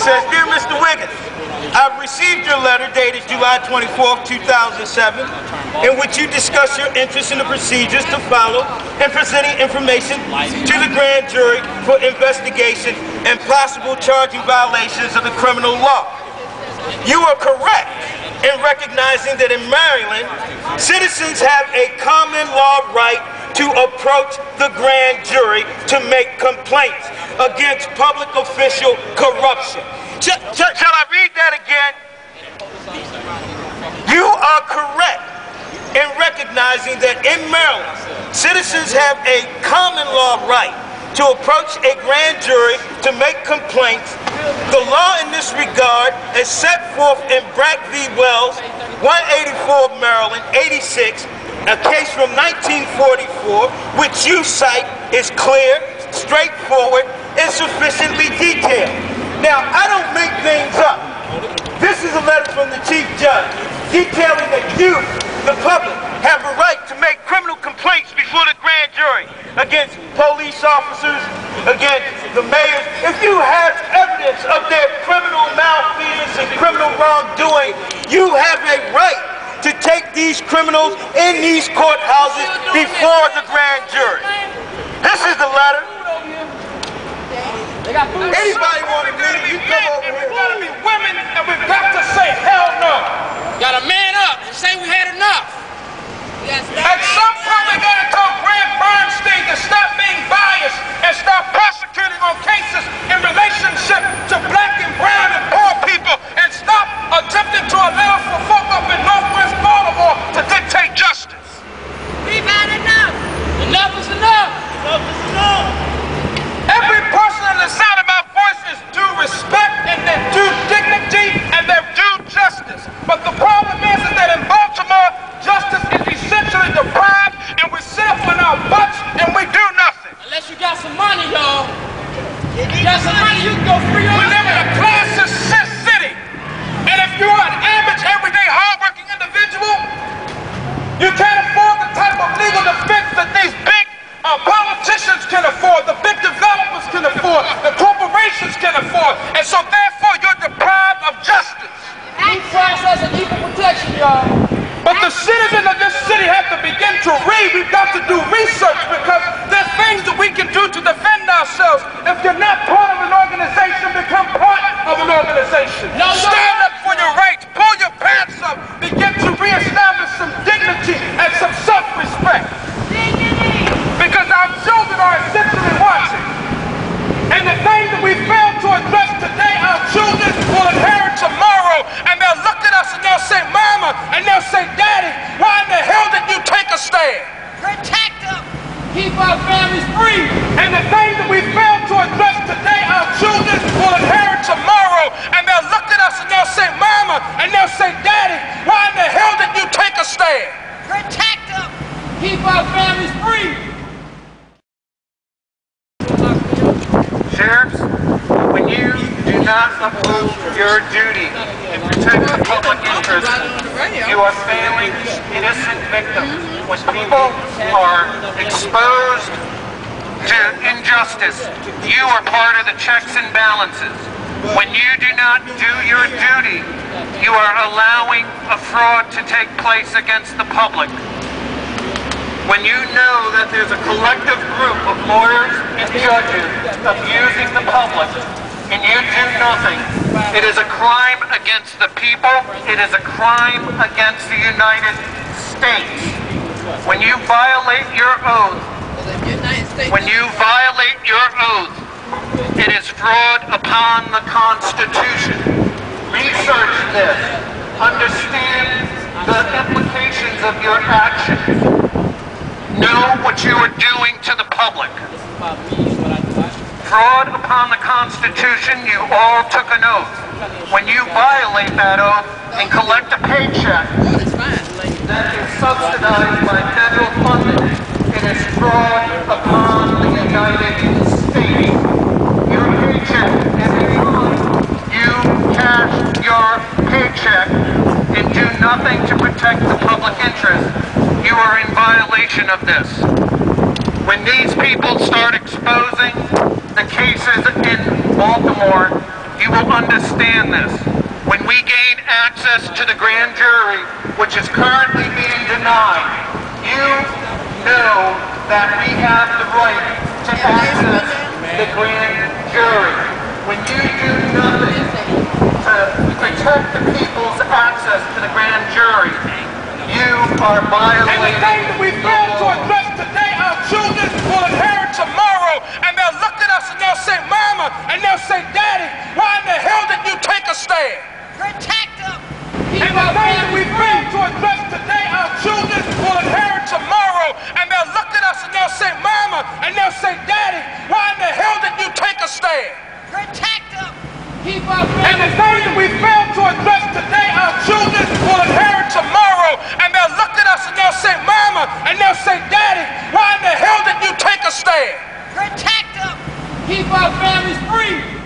says, "Dear Mr. Wiggins, I've received your letter dated July 24th, 2007, in which you discuss your interest in the procedures to follow in presenting information to the grand jury for investigation and possible charging violations of the criminal law. You are correct in recognizing that in Maryland, citizens have a common law right to approach the grand jury to make complaints against public official corruption." Shall I read that again? You are correct in recognizing that in Maryland, citizens have a common law right to approach a grand jury to make complaints. The law in this regard is set forth in Brack v. Wells, 184 Maryland, 86, a case from 1944, which you cite is clear, straightforward, and sufficiently detailed. Now, I don't make things up. This is a letter from the Chief Judge detailing that you, the public, have a right to make criminal complaints before the grand jury against police officers, against the mayors. If you have evidence of their criminal malfeasance and criminal wrongdoing, you have a right to take these criminals in these courthouses before the grand jury. This is the letter. Anybody want to read it? You come over here. We've got to be women, and we've got to say hell no. Got to man up and say we had enough. At some point, we got to tell Grant Bernstein to stop being biased and start prosecuting on cases in relationship to black and brown and poor people, and stop attempting to allow for folk up in Northwest Baltimore to dictate justice. We've had enough. Enough is enough. Enough is enough. Every person in the sound of my voice is due respect and their due dignity and their due justice. But the problem is that in Baltimore, justice is essentially deprived, and we sit up on our butts and we do nothing. Unless you got some money, y'all. You got some money, you can go free on. We live in a classless city. And if you are an average, everyday, hardworking individual, you can't afford the type of legal defense that these big politicians can afford, the big developers can afford, the corporations can afford, and so therefore you're deprived of justice. Due process and equal protection, y'all. But the citizens of this city have to begin to read. We've got to do research, because there's things that we can do to defend ourselves. If you're not part of an organization, become part of an organization. No, stand up for your rights. Pull your pants up. Begin to reestablish some dignity and some self-respect. Because our children are essentially watching. And the things that we fail to address today, our children will inherit tomorrow. And they'll look at us and they'll say, "Mama," and they'll say, "Daddy, why in the hell did you take a stand?" Protect them. Keep our families free. And the things that we fail to address today, our children will inherit tomorrow. And they'll look at us and they'll say, "Mama," and they'll say, "Daddy, why in the hell did you take a stand?" Protect them. Keep our families free. Sheriffs, when you do not uphold your duty and protect the public interest, you are failing innocent victims. When people are exposed to injustice, you are part of the checks and balances. When you do not do your duty, you are allowing a fraud to take place against the public. When you know that there's a collective group of lawyers and judges abusing the public, and you do nothing, it is a crime against the people, it is a crime against the United States. When you violate your oath, it is fraud upon the Constitution. Research this. Understand the implications of your actions. Know what you are doing to the public. Fraud upon the Constitution, you all took an oath. When you violate that oath and collect a paycheck that is subsidized by federal funding, it is fraud upon the United States. Your paycheck is a crime. You cash your paycheck and do nothing to protect the public interest. You are in violation of this. When these people start exposing the cases in Baltimore you will understand this. When we gain access to the grand jury, which is currently being denied, you know that we have the right to access the grand jury. When you do nothing to protect the people's access to the grand jury, you are violating And the thing that we fail to address today, our children will inherit tomorrow, and they'll look at us and they'll say, Mama, and they'll say, Daddy, why in the hell didn't you take a stand? Protect them. And the thing that we fail to address today, our children will inherit tomorrow, and they'll look at us and they'll say, Mama, and they'll say, Daddy, why in the hell didn't you take a stand? Protect them. And the thing that we fail to address today, our children will inherit tomorrow, and they'll look at us and they'll say, Mama, and they'll say, Daddy, why in the hell didn't you take a stand? Protect them. Keep our families free.